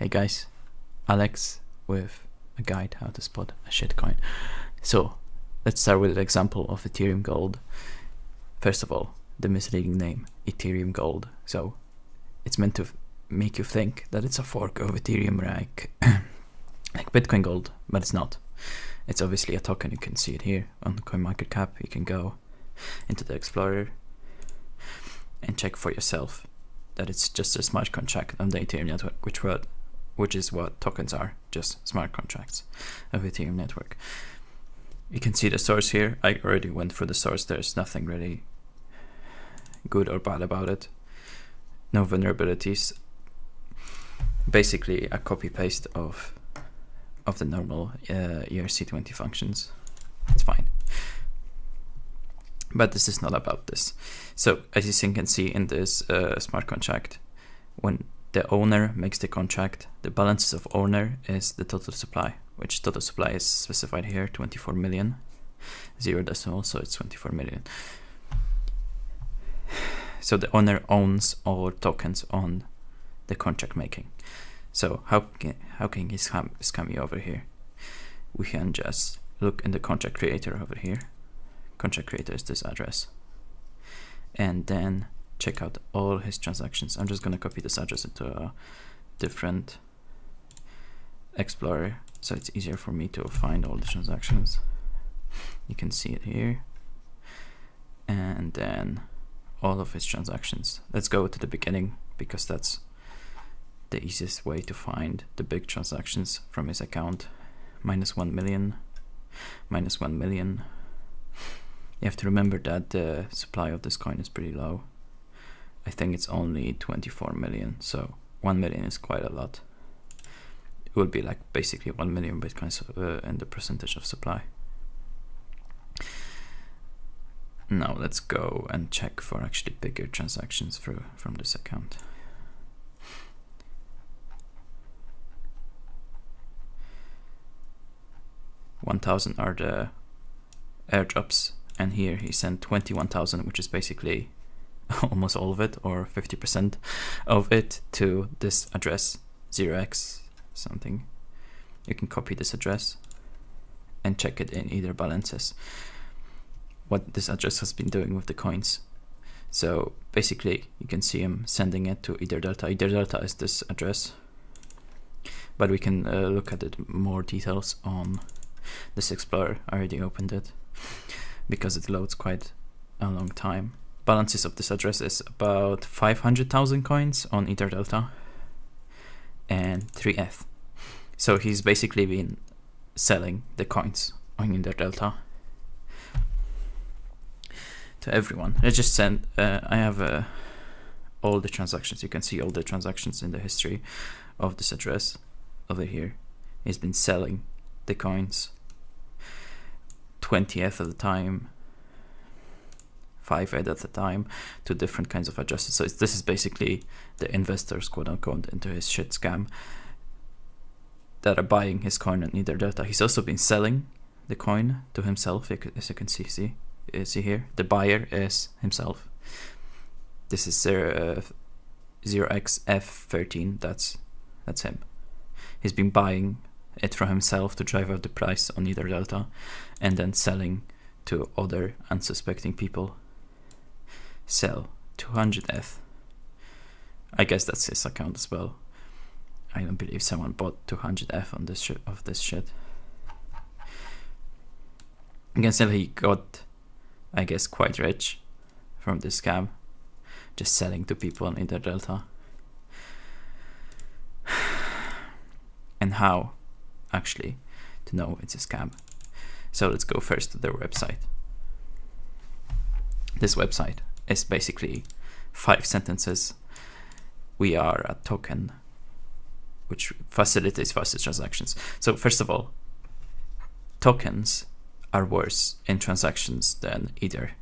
Hey guys, Alex with a guide how to spot a shitcoin. So let's start with an example of Ethereum Gold. First of all, the misleading name, Ethereum Gold. So it's meant to make you think that it's a fork of Ethereum like Bitcoin Gold, but it's not. It's obviously a token. You can see it here on CoinMarketCap. You can go into the Explorer and check for yourself that it's just a smart contract on the Ethereum network, which is what tokens are, just smart contracts of Ethereum network. You can see the source here. I already went through the source. There's nothing really good or bad about it. No vulnerabilities. Basically a copy paste of the normal ERC20 functions. It's fine. But this is not about this. So as you can see in this smart contract, when the owner makes the contract, the balances of owner is the total supply, which total supply is specified here, 24 million, 0 decimal, so it's 24 million. So the owner owns all tokens on the contract making. So how can he scam you over here? We can just look in the contract creator over here. Contract creator is this address. And then check out all his transactions. I'm just going to copy this address into a different Explorer so it's easier for me to find all the transactions. You can see it here. And then all of his transactions. Let's go to the beginning because that's the easiest way to find the big transactions from his account. -1 million, -1 million. You have to remember that the supply of this coin is pretty low. I think it's only 24 million, so 1 million is quite a lot. It would be like basically 1 million bitcoins in the percentage of supply. Now let's go and check for actually bigger transactions from this account. $1,000 are the airdrops, and here he sent 21,000, which is basically almost all of it, or 50% of it, to this address 0x something. You can copy this address and check it in either balances what this address has been doing with the coins. So basically you can see him sending it to Ether Delta. Ether Delta is this address, but we can look at it more details on this Explorer. I already opened it because it loads quite a long time. Balances of this address is about 500,000 coins on Ether Delta and 3 ETH. So he's basically been selling the coins on Ether Delta to everyone. I just sent, I have all the transactions. You can see all the transactions in the history of this address over here. He's been selling the coins 20 ETH at a time, 5 ETH at a time, to different kinds of addresses. So this is basically the investors, quote unquote, into his shit scam that are buying his coin on Ether Delta. He's also been selling the coin to himself, as you can see here. The buyer is himself. This is 0xF13. That's him. He's been buying it from himself to drive up the price on Ether Delta, and then selling to other unsuspecting people. Sell 200 ETH. I guess that's his account as well. I don't believe someone bought 200 ETH on this shit. You can see he got, I guess, quite rich from this scam, just selling to people on Ether Delta. And how actually to know it's a scam? So let's go first to their website. This website is basically 5 sentences. We are a token which facilitates faster transactions. So first of all, tokens are worse in transactions than Ether.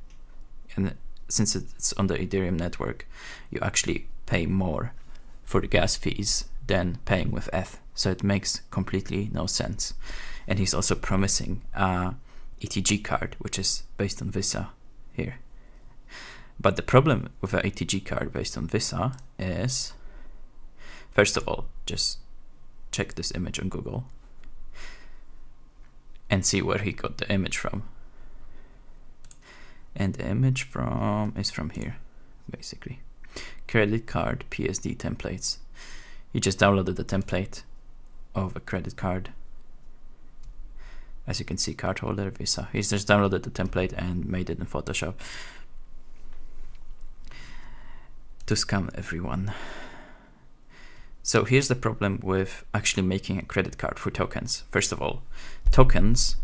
And since it's on the Ethereum network, you actually pay more for the gas fees than paying with ETH. So it makes completely no sense. And he's also promising a ETG card, which is based on Visa here. But the problem with an ETG card based on Visa is, first of all, just check this image on Google and see where he got the image from. And the image is from here, basically. Credit card PSD templates. He just downloaded the template of a credit card. As you can see, cardholder, Visa. He's just downloaded the template and made it in Photoshop to scam everyone. So here's the problem with actually making a credit card for tokens. First of all, tokens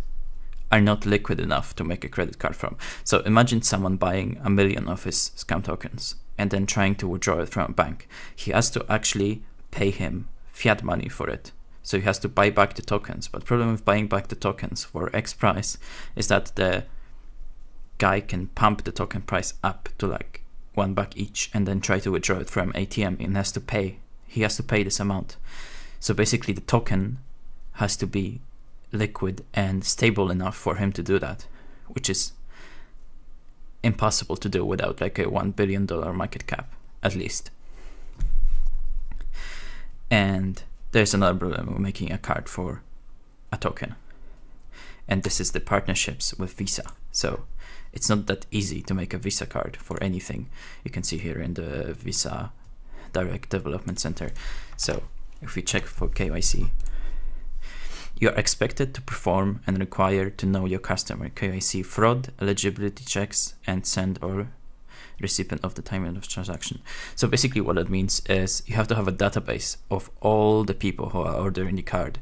are not liquid enough to make a credit card from. So imagine someone buying 1 million of his scam tokens and then trying to withdraw it from a bank. He has to actually pay him fiat money for it. So he has to buy back the tokens. But the problem with buying back the tokens for X price is that the guy can pump the token price up to like $1 each and then try to withdraw it from ATM and he has to pay this amount. So basically the token has to be liquid and stable enough for him to do that, which is impossible to do without like a $1 billion market cap, at least. And there's another problem with making a card for a token. And this is the partnerships with Visa. So it's not that easy to make a Visa card for anything. You can see here in the Visa Direct Development Center. So if we check for KYC, you are expected to perform and required to know your customer, KYC fraud, eligibility checks, and send or recipient of the time of transaction. So basically what that means is you have to have a database of all the people who are ordering the card,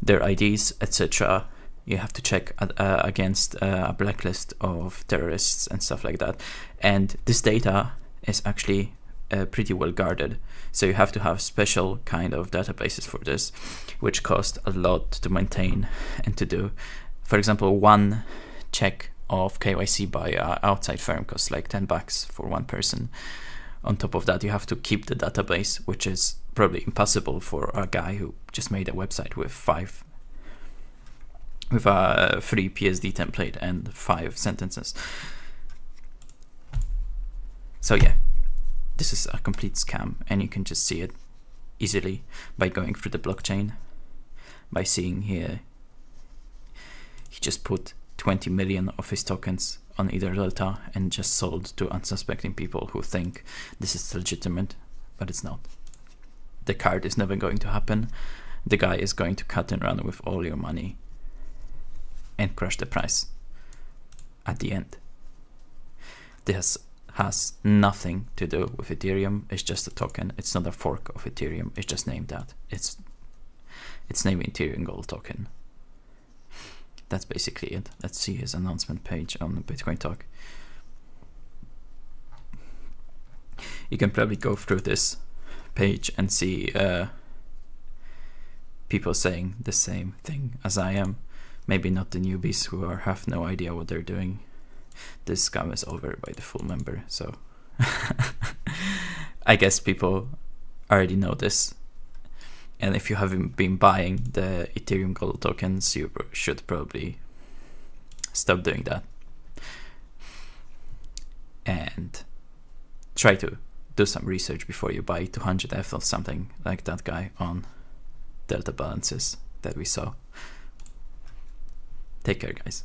their IDs, etc. You have to check against a blacklist of terrorists and stuff like that. And this data is actually pretty well guarded. So you have to have special kind of databases for this, which cost a lot to maintain and to do. For example, one check of KYC by an outside firm costs like $10 for one person. On top of that, you have to keep the database, which is probably impossible for a guy who just made a website with a free PSD template and 5 sentences. So yeah, this is a complete scam, and you can just see it easily by going through the blockchain, by seeing here he just put 20 million of his tokens on either Delta and just sold to unsuspecting people who think this is legitimate, but it's not. The card is never going to happen. The guy is going to cut and run with all your money and crush the price at the end. This has nothing to do with Ethereum. It's just a token. It's not a fork of Ethereum. It's just named that. It's named Ethereum Gold token. That's basically it. Let's see his announcement page on Bitcoin Talk. You can probably go through this page and see people saying the same thing as I am. Maybe not the newbies who have no idea what they're doing. This scam is over by the full member, so I guess people already know this. And if you haven't been buying the Ethereum Gold tokens, you should probably stop doing that. And try to do some research before you buy 200F of something like that guy on Delta balances that we saw. Take care, guys.